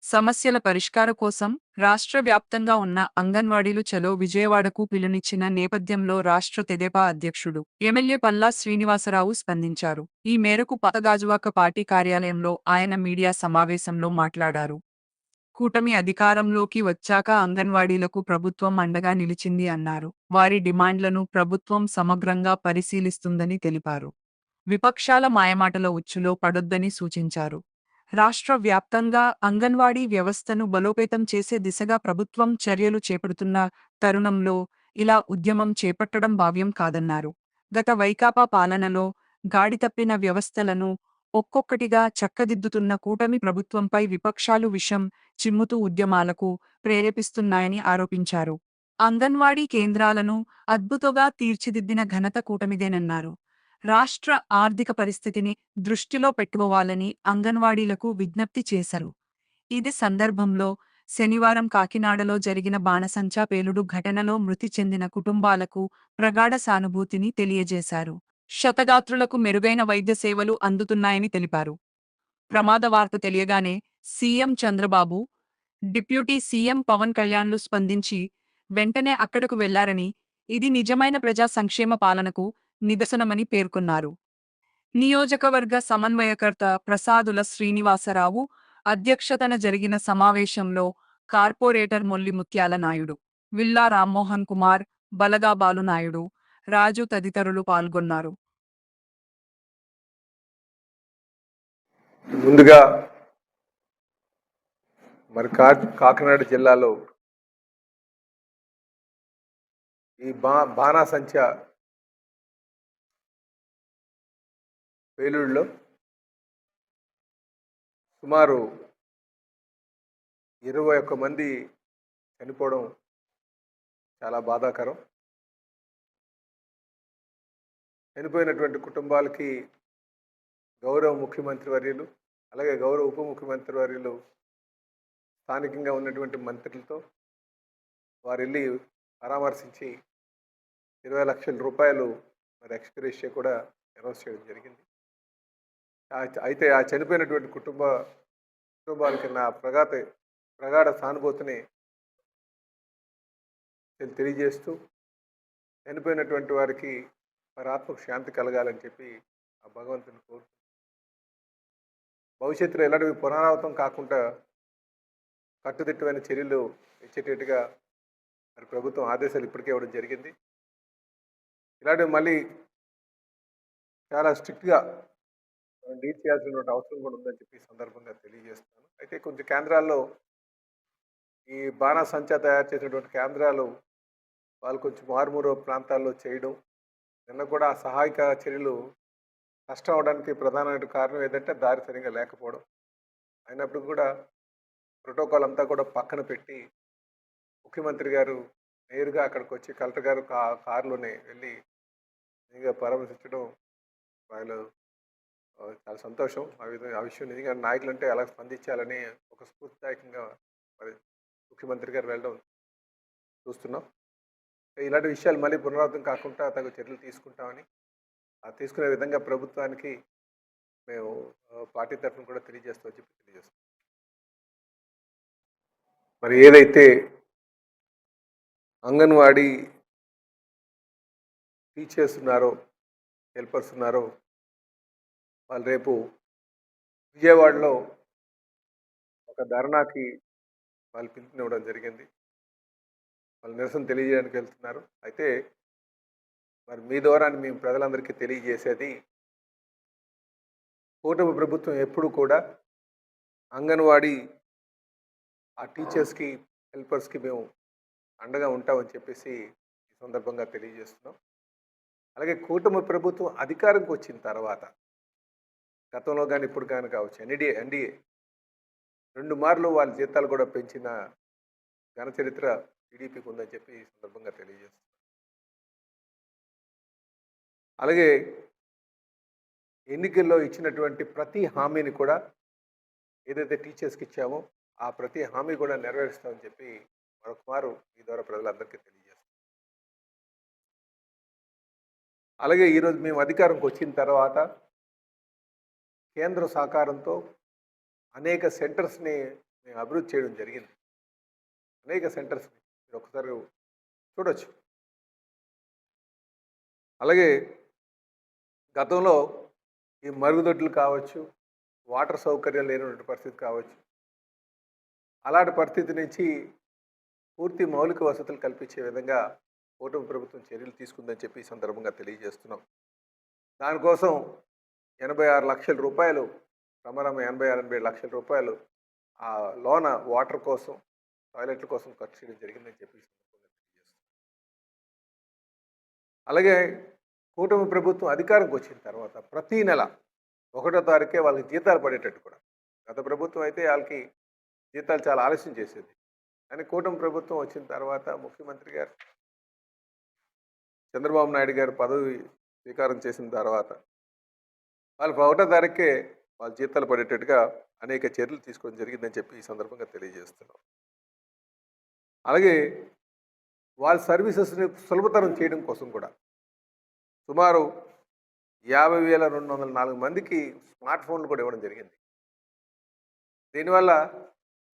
సమస్యల పరిష్కారం కోసం రాష్ట్ర వ్యాప్తంగా ఉన్న అంగన్వాడీలు చలో విజయవాడకు పిలునిచ్చిన నేపథ్యంలో రాష్ట్ర తెదేపా అధ్యక్షుడు ఎమ్మెల్యే పల్లా శ్రీనివాసరావు స్పందించారు. ఈ మేరకు పాతగాజువాక పార్టీ కార్యాలయంలో ఆయన మీడియా సమావేశంలో మాట్లాడారు. కూటమి అధికారంలోకి వచ్చాక అంగన్వాడీలకు ప్రభుత్వం అండగా నిలిచింది అన్నారు. వారి డిమాండ్లను ప్రభుత్వం సమగ్రంగా పరిశీలిస్తుందని తెలిపారు. విపక్షాల మాయమాటల ఉచ్చులో పడొద్దని సూచించారు. రాష్ట్ర వ్యాప్తంగా అంగన్వాడీ వ్యవస్థను బలోపేతం చేసే దిశగా ప్రభుత్వం చర్యలు చేపడుతున్న తరుణంలో ఇలా ఉద్యమం చేపట్టడం భావ్యం కాదన్నారు. గత వైకాపా పాలనలో గాడితప్పిన వ్యవస్థలను ఒక్కొక్కటిగా చక్కదిద్దుతున్న కూటమి ప్రభుత్వంపై విపక్షాలు విషం చిమ్ముతూ ఉద్యమాలకు ప్రేరేపిస్తున్నాయని ఆరోపించారు. అంగన్వాడీ కేంద్రాలను అద్భుతంగా తీర్చిదిద్దిన ఘనత కూటమిదేనన్నారు. రాష్ట్ర ఆర్థిక పరిస్థితిని దృష్టిలో పెట్టుకోవాలని అంగన్వాడీలకు విజ్ఞప్తి చేశారు. ఇదే సందర్భంలో శనివారం కాకినాడలో జరిగిన బాణసంచా పేలుడు ఘటనలో మృతి చెందిన కుటుంబాలకు ప్రగాఢ సానుభూతిని తెలియజేశారు. క్షతగాత్రులకు మెరుగైన వైద్య సేవలు అందుతున్నాయని తెలిపారు. ప్రమాద వార్త తెలియగానే CM Chandrababu, deputy CM Pavan కళ్యాణ్లు స్పందించి వెంటనే అక్కడకు వెళ్లారని, ఇది నిజమైన ప్రజా సంక్షేమ పాలనకు నిదర్శనమని పేర్కొన్నారు. నియోజకవర్గ సమన్వయకర్త ప్రసాదుల శ్రీనివాసరావు అధ్యక్షతన జరిగిన సమావేశంలో కార్పొరేటర్ మొల్లి ముత్యాల నాయుడు, విల్లా రామ్మోహన్ కుమార్, బలగా బాలునాయుడు, రాజు తదితరులు పాల్గొన్నారు. ముందుగా మరి కాకినాడ జిల్లాలో ఈ బాణాసంచా పేలుడులో సుమారు 21 మంది చనిపోవడం చాలా బాధాకరం. చనిపోయినటువంటి కుటుంబాలకి గౌరవ ముఖ్యమంత్రి వర్యులు, అలాగే గౌరవ ఉప ముఖ్యమంత్రి వర్యులు స్థానికంగా ఉన్నటువంటి మంత్రులతో వారు వెళ్ళి పరామర్శించి 20 లక్షల రూపాయలు మరి ఎక్స్గ్రేషియా కూడా అనౌన్స్ చేయడం జరిగింది. అయితే ఆ చనిపోయినటువంటి కుటుంబాలకి నా ప్రగాఢ సానుభూతిని తెలియజేస్తూ చనిపోయినటువంటి వారికి వారి ఆత్మకు శాంతి కలగాలని చెప్పి ఆ భగవంతుని కోరుతూ భవిష్యత్తులో ఎలాంటివి పునరావృతం కాకుండా కట్టుదిట్టమైన చర్యలు ఇచ్చేటట్టుగా మరి ప్రభుత్వం ఆదేశాలు ఇప్పటికే ఇవ్వడం జరిగింది. ఇలాంటివి మళ్ళీ చాలా స్ట్రిక్ట్గా డీల్ చేయాల్సినటువంటి అవసరం కూడా ఉందని చెప్పి ఈ సందర్భంగా తెలియజేస్తున్నాను. అయితే కొంచెం కేంద్రాల్లో ఈ బాణాసంచా తయారు చేసినటువంటి కేంద్రాలు వాళ్ళు కొంచెం మారుమూల ప్రాంతాల్లో చేయడం, నిన్న కూడా సహాయక చర్యలు కష్టం అవడానికి ప్రధానమైన కారణం ఏంటంటే దారి సరిగా లేకపోవడం. అయినప్పుడు కూడా ప్రోటోకాల్ అంతా కూడా పక్కన పెట్టి ముఖ్యమంత్రి గారు నేరుగా అక్కడికి వచ్చి కలెక్టర్ గారు కారులోనే వెళ్ళి నిజంగా పరామర్శించడం వాళ్ళు చాలా సంతోషం. ఆ విషయం నిజంగా నాయకులు అంటే అలా స్పందించాలని ఒక స్ఫూర్తిదాయకంగా మరి ముఖ్యమంత్రి గారు వెళ్ళడం చూస్తున్నాం. ఇలాంటి విషయాలు మళ్ళీ పునరావృతం కాకుండా తగు చర్యలు తీసుకుంటామని, తీసుకునే విధంగా ప్రభుత్వానికి మేము పార్టీ తరఫున కూడా తెలియజేస్తామని చెప్పి తెలియజేస్తాం. మరి ఏదైతే అంగన్వాడీ టీచర్స్ ఉన్నారో, హెల్పర్స్ ఉన్నారో, వాళ్ళు రేపు విజయవాడలో ఒక ధర్నాకి వాళ్ళు పిలుపునివ్వడం జరిగింది. వాళ్ళు నిరసన తెలియజేయడానికి వెళ్తున్నారు. అయితే మరి మీ ద్వారా మేము ప్రజలందరికీ తెలియజేసేది, కూటమి ప్రభుత్వం ఎప్పుడు కూడా అంగన్వాడీ ఆ టీచర్స్కి, హెల్పర్స్కి మేము అండగా ఉంటామని చెప్పేసి ఈ సందర్భంగా తెలియజేస్తున్నాం. అలాగే కూటమి ప్రభుత్వం అధికారంకి వచ్చిన తర్వాత గతంలో కానీ ఇప్పుడు కానీ కావచ్చు, ఎన్డీఏ 2 మార్లు వాళ్ళ జీతాలు కూడా పెంచిన ఘన చరిత్ర టీడీపీకి ఉందని చెప్పి ఈ సందర్భంగా తెలియజేస్తున్నాం. అలాగే ఎన్నికల్లో ఇచ్చినటువంటి ప్రతి హామీని కూడా ఏదైతే టీచర్స్కి ఇచ్చామో ఆ ప్రతి హామీ కూడా నెరవేరుస్తామని చెప్పి మరొక మారు ఈ ద్వారా ప్రజలందరికీ తెలియజేస్తాం. అలాగే ఈరోజు మేము అధికారంకి వచ్చిన తర్వాత కేంద్ర సహకారంతో అనేక సెంటర్స్ని మేము అభివృద్ధి చేయడం జరిగింది. అనేక సెంటర్స్ మీరు ఒకసారి చూడొచ్చు. అలాగే గతంలో ఈ మరుగుదొడ్లు కావచ్చు, వాటర్ సౌకర్యం లేనటువంటి పరిస్థితి కావచ్చు, అలాంటి పరిస్థితి నుంచి పూర్తి మౌలిక వసతులు కల్పించే విధంగా కూటమి ప్రభుత్వం చర్యలు తీసుకుందని చెప్పి ఈ సందర్భంగా తెలియజేస్తున్నాం. దానికోసం 86 లక్షల రూపాయలు, రమరమ 86-87 లక్షల రూపాయలు ఆ లోన వాటర్ కోసం, టాయిలెట్ల కోసం ఖర్చు చేయడం జరిగిందని చెప్పి ఈ సందర్భంగా తెలియజేస్తున్నాం. అలాగే కూటమి ప్రభుత్వం అధికారంకి వచ్చిన తర్వాత ప్రతి నెల 1వ తారీఖే వాళ్ళకి జీతాలు పడేటట్టు కూడా. గత ప్రభుత్వం అయితే వాళ్ళకి జీతాలు చాలా ఆలస్యం చేసేది. కానీ కూటమి ప్రభుత్వం వచ్చిన తర్వాత ముఖ్యమంత్రి గారు చంద్రబాబు నాయుడు గారు పదవి స్వీకారం చేసిన తర్వాత వాళ్ళు 1వ తారీఖే వాళ్ళ జీతాలు పడేటట్టుగా అనేక చర్యలు తీసుకోవడం జరిగిందని చెప్పి ఈ సందర్భంగా తెలియజేస్తున్నాం. అలాగే వాళ్ళ సర్వీసెస్ని సులభతరం చేయడం కోసం కూడా సుమారు 50,204 మందికి స్మార్ట్ ఫోన్లు కూడా ఇవ్వడం జరిగింది. దీనివల్ల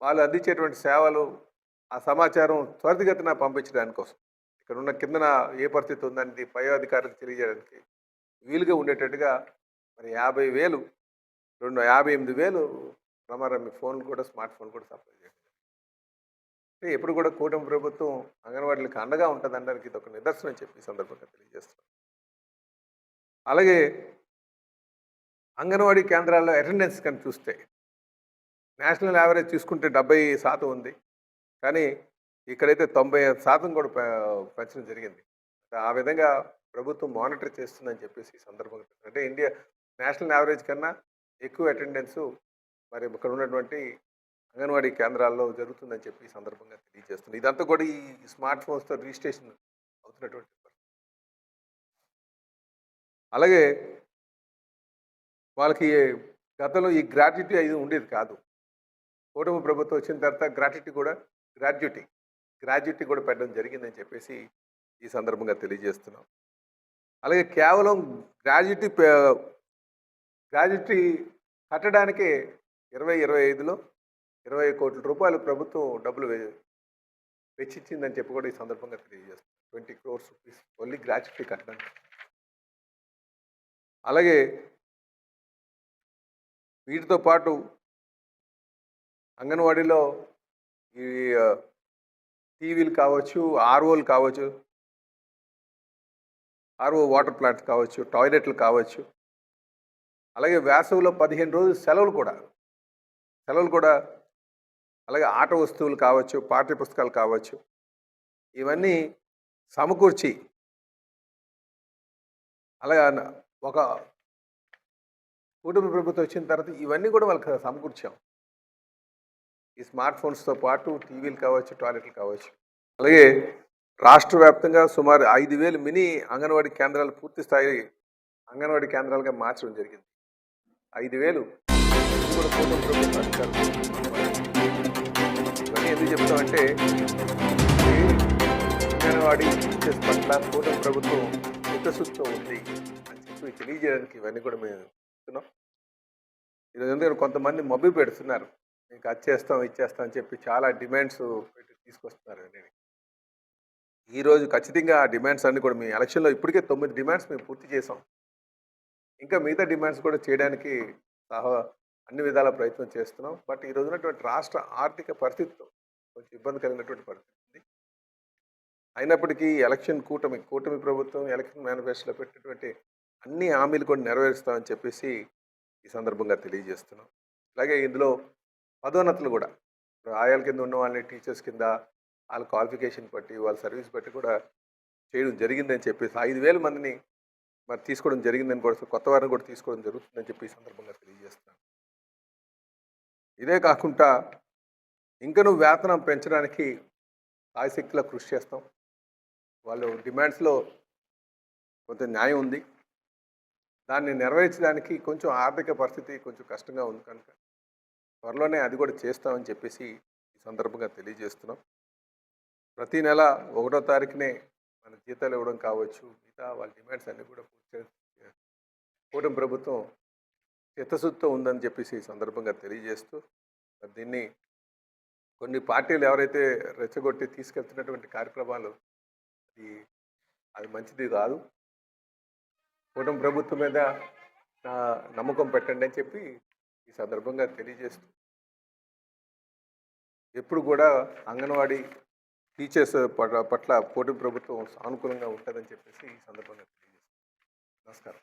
వాళ్ళు అందించేటువంటి సేవలు, ఆ సమాచారం త్వరితగతిన పంపించడానికి కోసం, ఇక్కడ ఉన్న కిందన ఏ పరిస్థితి ఉందని పై అధికారులకు తెలియజేయడానికి వీలుగా ఉండేటట్టుగా మరి 58,000 రమారమి ఫోన్లు కూడా, స్మార్ట్ ఫోన్లు కూడా సప్లై చేయడం. అంటే ఎప్పుడు కూడా కూటమి ప్రభుత్వం అంగన్వాడీలకు అండగా ఉంటుందనడానికి ఇది ఒక నిదర్శనం చెప్పి ఈ సందర్భంగా తెలియజేస్తున్నాం. అలాగే అంగన్వాడీ కేంద్రాల్లో అటెండెన్స్ కానీ చూస్తే నేషనల్ యావరేజ్ చూసుకుంటే 70% ఉంది. కానీ ఇక్కడైతే 95% కూడా పెంచడం జరిగింది. ఆ విధంగా ప్రభుత్వం మానిటర్ చేస్తుందని చెప్పేసి ఈ సందర్భంగా, అంటే ఇండియా నేషనల్ యావరేజ్ కన్నా ఎక్కువ అటెండెన్స్ మరి ఇక్కడ ఉన్నటువంటి అంగన్వాడీ కేంద్రాల్లో జరుగుతుందని చెప్పి ఈ సందర్భంగా తెలియజేస్తుంది. ఇదంతా కూడా ఈ స్మార్ట్ ఫోన్స్తో రిజిస్ట్రేషన్ అవుతున్నటువంటి. అలాగే వాళ్ళకి గతంలో ఈ గ్రాట్యుటీ అది ఉండేది కాదు. కూటమి ప్రభుత్వం వచ్చిన తర్వాత గ్రాట్యుటీ కూడా పెట్టడం జరిగిందని చెప్పేసి ఈ సందర్భంగా తెలియజేస్తున్నాం. అలాగే కేవలం గ్రాట్యుటీ కట్టడానికే 2025లో 20 కోట్ల రూపాయలు ప్రభుత్వం డబ్బులు వెచ్చించిందని చెప్పి కూడా ఈ సందర్భంగా తెలియజేస్తున్నాం. 20 crores రూపీస్ ఓన్లీ గ్రాట్యుటీ కట్టడానికి. అలాగే వీటితో పాటు అంగన్వాడీలో ఈ టీవీలు కావచ్చు, ఆర్ఓలు కావచ్చు, ఆర్ఓ వాటర్ ప్లాంట్స్ కావచ్చు, టాయిలెట్లు కావచ్చు, అలాగే వేసవిలో 15 రోజులు సెలవులు కూడా, అలాగే ఆట వస్తువులు కావచ్చు, పాఠ్య పుస్తకాలు కావచ్చు, ఇవన్నీ సమకూర్చి అలాగే ఒక కూటమి ప్రభుత్వం వచ్చిన తర్వాత ఇవన్నీ కూడా వాళ్ళకి సమకూర్చాం. ఈ స్మార్ట్ ఫోన్స్తో పాటు టీవీలు కావచ్చు, టాయిలెట్లు కావచ్చు. అలాగే రాష్ట్ర వ్యాప్తంగా సుమారు 5,000 మినీ అంగన్వాడీ కేంద్రాలు పూర్తి స్థాయి అంగన్వాడీ కేంద్రాలుగా మార్చడం జరిగింది. 5,000 కూడా కూటమి ప్రభుత్వం అధికారులు. ఇవన్నీ ఎందుకు చెప్తామంటే అంగన్వాడీ టీచర్స్ పట్ల కూటమి ప్రభుత్వం చిత్తశుద్ధితో ఉంది అని చెప్పి తెలియజేయడానికి ఇవన్నీ కూడా మేము చెప్తున్నాం. ఈరోజు ఎందుకంటే కొంతమంది మభ్య పెడుతున్నారు, మీకు అది చేస్తాం ఇచ్చేస్తాం అని చెప్పి చాలా డిమాండ్స్ పెట్టి తీసుకొస్తున్నారు. నేను ఈరోజు ఖచ్చితంగా ఆ డిమాండ్స్ అన్నీ కూడా మీ ఎలక్షన్లో ఇప్పటికే 9 డిమాండ్స్ మేము పూర్తి చేసాం. ఇంకా మిగతా డిమాండ్స్ కూడా చేయడానికి అన్ని విధాల ప్రయత్నం చేస్తున్నాం. బట్ ఈ రోజు ఉన్నటువంటి రాష్ట్ర ఆర్థిక పరిస్థితితో కొంచెం ఇబ్బంది కలిగినటువంటి పరిస్థితి ఉంది. అయినప్పటికీ కూటమి ప్రభుత్వం ఎలక్షన్ మేనిఫెస్టోలో పెట్టినటువంటి అన్ని హామీలు కూడా నెరవేరుస్తామని చెప్పేసి ఈ సందర్భంగా తెలియజేస్తున్నాం. అలాగే ఇందులో పదోన్నతులు కూడా ఆయాల కింద ఉన్న వాళ్ళని టీచర్స్ కింద వాళ్ళ క్వాలిఫికేషన్ బట్టి, వాళ్ళ సర్వీస్ బట్టి కూడా చేయడం జరిగిందని చెప్పేసి 5,000 మందిని మరి తీసుకోవడం జరిగిందని కూడా, కొత్త వారిని కూడా తీసుకోవడం జరుగుతుందని చెప్పి ఈ సందర్భంగా తెలియజేస్తున్నాను. ఇదే కాకుండా ఇంకనూ వేతనం పెంచడానికి సాయశక్తిలా కృషి చేస్తాం. వాళ్ళు డిమాండ్స్లో కొంత న్యాయం ఉంది, దాన్ని నెరవేర్చడానికి కొంచెం ఆర్థిక పరిస్థితి కొంచెం కష్టంగా ఉంది కనుక త్వరలోనే అది కూడా చేస్తామని చెప్పేసి ఈ సందర్భంగా తెలియజేస్తున్నాం. ప్రతి నెల 1వ తారీఖునే మన జీతాలు ఇవ్వడం కావచ్చు, మిగతా వాళ్ళ డిమాండ్స్ అన్నీ కూడా కూటమి ప్రభుత్వం చిత్తశుద్ధితో ఉందని చెప్పేసి ఈ సందర్భంగా తెలియజేస్తూ దీన్ని కొన్ని పార్టీలు ఎవరైతే రెచ్చగొట్టి తీసుకెళ్తున్నటువంటి కార్యక్రమాలు అది అది మంచిది కాదు. కూటమి ప్రభుత్వం మీద నమ్మకం పెట్టండి అని చెప్పి ఈ సందర్భంగా తెలియజేస్తూ, ఎప్పుడు కూడా అంగన్వాడీ టీచర్స్ పట్ల కూటమి ప్రభుత్వం సానుకూలంగా ఉంటుందని చెప్పేసి ఈ సందర్భంగా తెలియజేస్తాను. నమస్కారం.